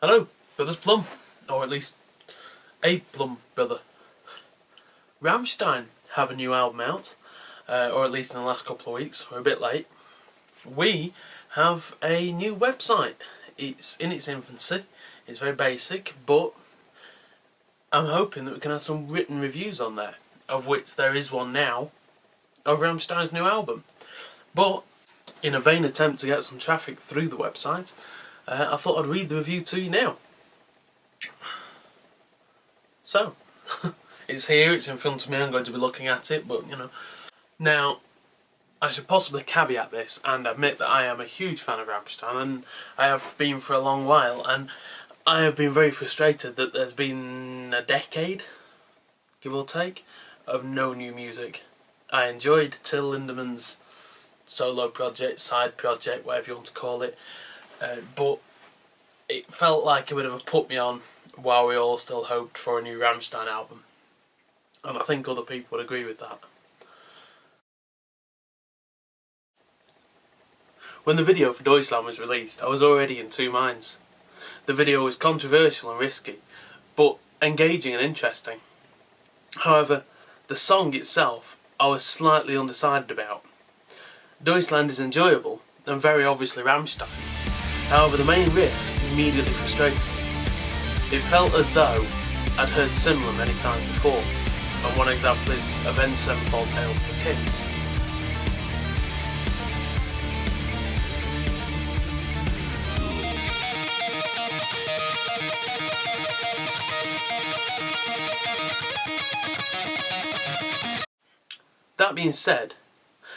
Hello, brothers Plum, or at least a Plum brother. Rammstein have a new album out, or at least in the last couple of weeks. We're a bit late. We have a new website. It's in its infancy. It's very basic, but I'm hoping that we can have some written reviews on there, of which there is one now, of Rammstein's new album. But in a vain attempt to get some traffic through the website, I thought I'd read the review to you now. So, it's here, it's in front of me, I'm going to be looking at it, but you know. Now, I should possibly caveat this and admit that I am a huge fan of Rammstein, and I have been for a long while, and I have been very frustrated that there's been a decade, give or take, of no new music. I enjoyed Till Lindeman's solo project, side project, whatever you want to call it, but it felt like a bit of a put me on while we all still hoped for a new Rammstein album. And I think other people would agree with that. When the video for Deutschland was released, I was already in two minds. The video was controversial and risky, but engaging and interesting. However, the song itself I was slightly undecided about. Deutschland is enjoyable, and very obviously Rammstein. However, the main riff immediately frustrates me. It felt as though I'd heard similar many times before, and one example is Avenged Sevenfold Hail to the King. That being said,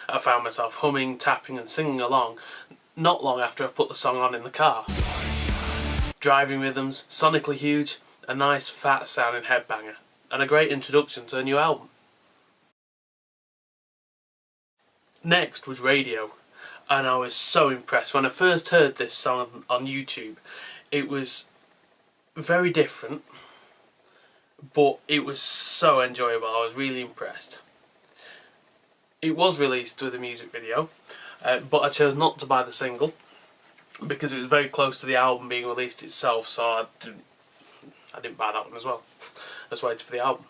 I found myself humming, tapping and singing along not long after I put the song on in the car. Driving rhythms, sonically huge, a nice fat sounding headbanger, and a great introduction to a new album. Next was Radio, and I was so impressed. When I first heard this song on YouTube, it was very different, but it was so enjoyable. I was really impressed. It was released with a music video, but I chose not to buy the single because it was very close to the album being released itself, so I didn't buy that one as well. Let's wait for the album.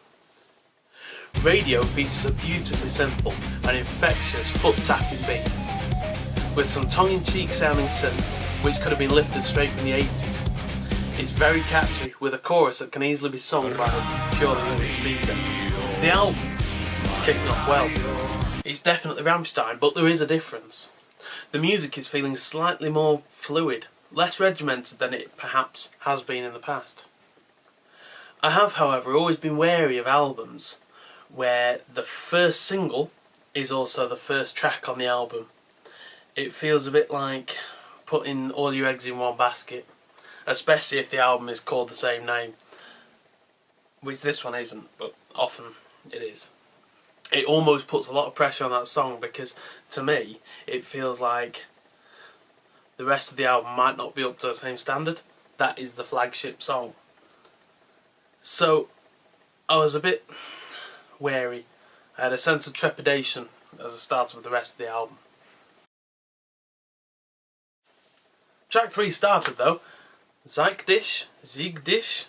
Radio features a beautifully simple and infectious foot-tapping beat, with some tongue-in-cheek sounding synth, which could have been lifted straight from the 80s. It's very catchy, with a chorus that can easily be sung by a purely living speaker. The album is kicking off well. It's definitely Rammstein, but there is a difference. The music is feeling slightly more fluid, less regimented than it perhaps has been in the past. I have, however, always been wary of albums where the first single is also the first track on the album. It feels a bit like putting all your eggs in one basket, especially if the album is called the same name, which this one isn't, but often it is. It almost puts a lot of pressure on that song because, to me, it feels like the rest of the album might not be up to the same standard. That is the flagship song. So, I was a bit wary. I had a sense of trepidation as I started with the rest of the album. Track 3 started though. Zeig dich,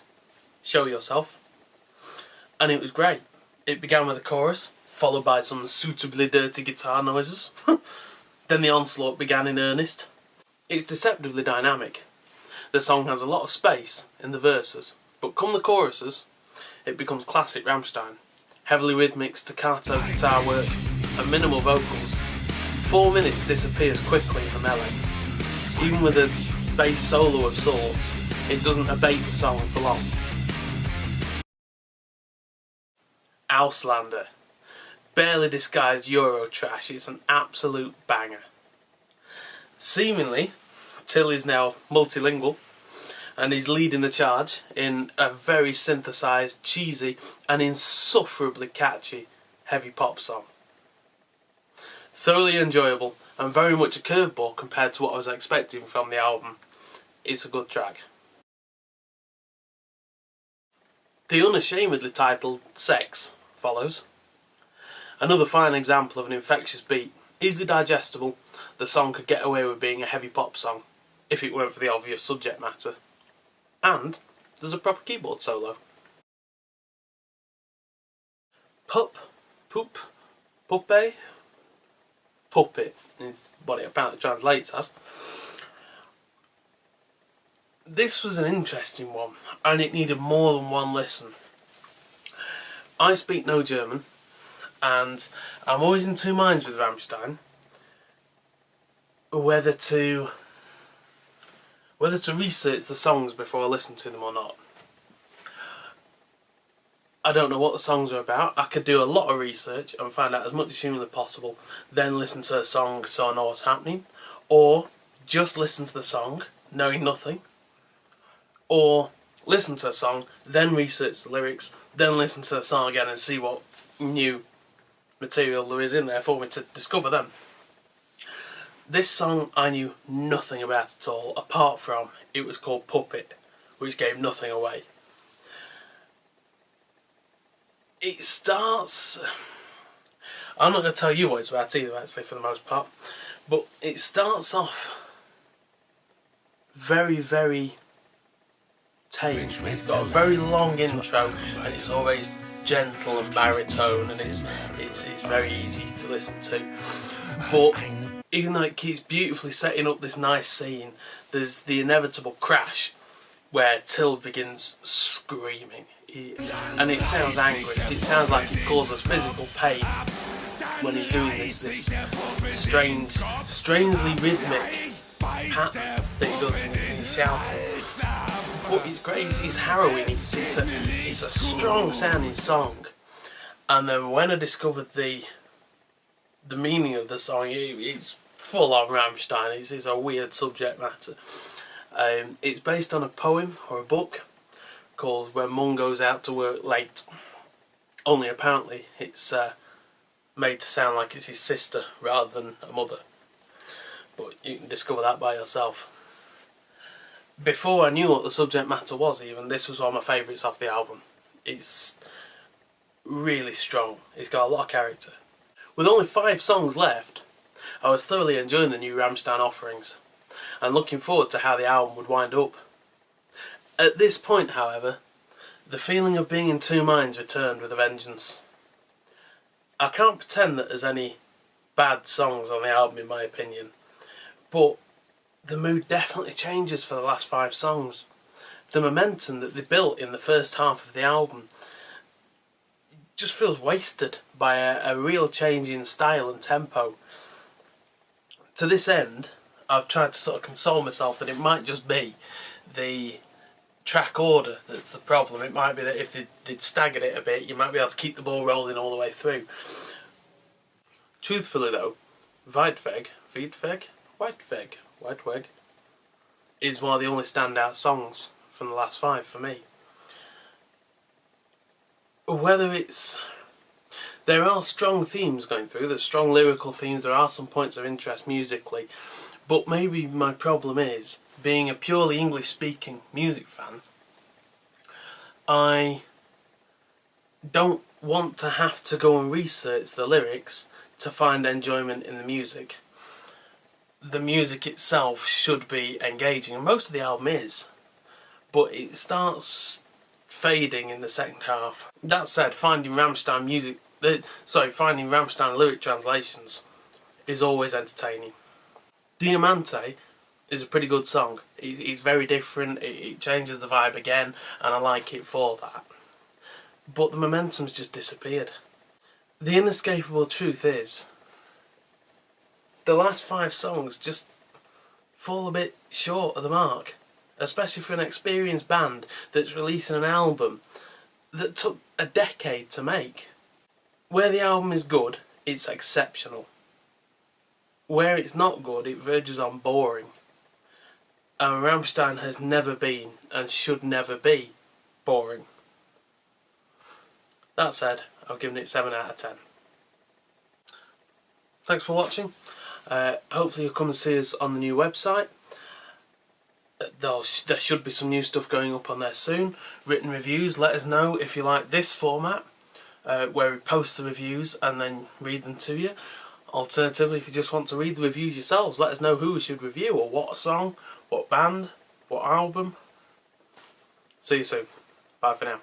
show yourself. And it was great. It began with a chorus, followed by some suitably dirty guitar noises. Then the onslaught began in earnest. It's deceptively dynamic. The song has a lot of space in the verses, but come the choruses, it becomes classic Rammstein. Heavily rhythmic staccato guitar work and minimal vocals. 4 minutes disappears quickly in the melee. Even with a bass solo of sorts, it doesn't abate the song for long. Auslander. Barely disguised Euro trash, it's an absolute banger. Seemingly, Till is now multilingual and he's leading the charge in a very synthesised, cheesy and insufferably catchy heavy pop song. Thoroughly enjoyable and very much a curveball compared to what I was expecting from the album. It's a good track. The unashamedly titled Sex follows. Another fine example of an infectious beat. Easily digestible, the song could get away with being a heavy pop song, if it weren't for the obvious subject matter. and there's a proper keyboard solo. Poop, puppet is what it apparently translates as. This was an interesting one, and it needed more than one listen. I speak no German, and I'm always in two minds with Rammstein whether to research the songs before I listen to them or not. I don't know what the songs are about. I could do a lot of research and find out as much as humanly possible, then listen to a song so I know what's happening, or just listen to the song knowing nothing, or listen to a song, then research the lyrics, then listen to the song again and see what new material there is in there for me to discover them. This song I knew nothing about at all, apart from it was called Puppet, which gave nothing away. It starts... I'm not going to tell you what it's about either, actually, for the most part, but it starts off very, very tame. It's got a very long intro, and it's always gentle and baritone, and it's very easy to listen to. But even though it keeps beautifully setting up this nice scene, there's the inevitable crash where Till begins screaming. And it sounds angry. It sounds like it causes physical pain when he's doing this strangely rhythmic pattern that he does in his shouting. But it's great. It's harrowing. It's a strong sounding song. And then when I discovered the meaning of the song, it's full on Rammstein. It's a weird subject matter. It's based on a poem or a book called When Mum Goes Out to Work Late. Only apparently it's made to sound like it's his sister rather than a mother. But you can discover that by yourself. Before I knew what the subject matter was even, this was one of my favourites off the album. It's really strong. It's got a lot of character. With only 5 songs left, I was thoroughly enjoying the new Rammstein offerings and looking forward to how the album would wind up. At this point, however, the feeling of being in two minds returned with a vengeance. I can't pretend that there's any bad songs on the album in my opinion, but the mood definitely changes for the last 5 songs. The momentum that they built in the first half of the album just feels wasted by a real change in style and tempo. To this end, I've tried to sort of console myself that it might just be the track order that's the problem. It might be that if they'd staggered it a bit, you might be able to keep the ball rolling all the way through. Truthfully though, Weitweg is one of the only standout songs from the last 5 for me. Whether it's... There are strong themes going through, there's strong lyrical themes, there are some points of interest musically, but maybe my problem is, being a purely English speaking music fan, I don't want to have to go and research the lyrics to find enjoyment in the music. The music itself should be engaging, and most of the album is, but it starts fading in the second half. That said, finding Rammstein lyric translations is always entertaining. Diamante is a pretty good song. It's very different, it changes the vibe again, and I like it for that. But the momentum's just disappeared. The inescapable truth is, the last 5 songs just fall a bit short of the mark, especially for an experienced band that's releasing an album that took a decade to make. Where the album is good, it's exceptional. Where it's not good, it verges on boring. And Rammstein has never been, and should never be, boring. That said, I've given it 7 out of 10. Thanks for watching. Hopefully you'll come and see us on the new website. There should be some new stuff going up on there soon. Written reviews. Let us know if you like this format, where we post the reviews and then read them to you. Alternatively, if you just want to read the reviews yourselves, let us know who we should review, or what song, what band, what album. See you soon. Bye for now.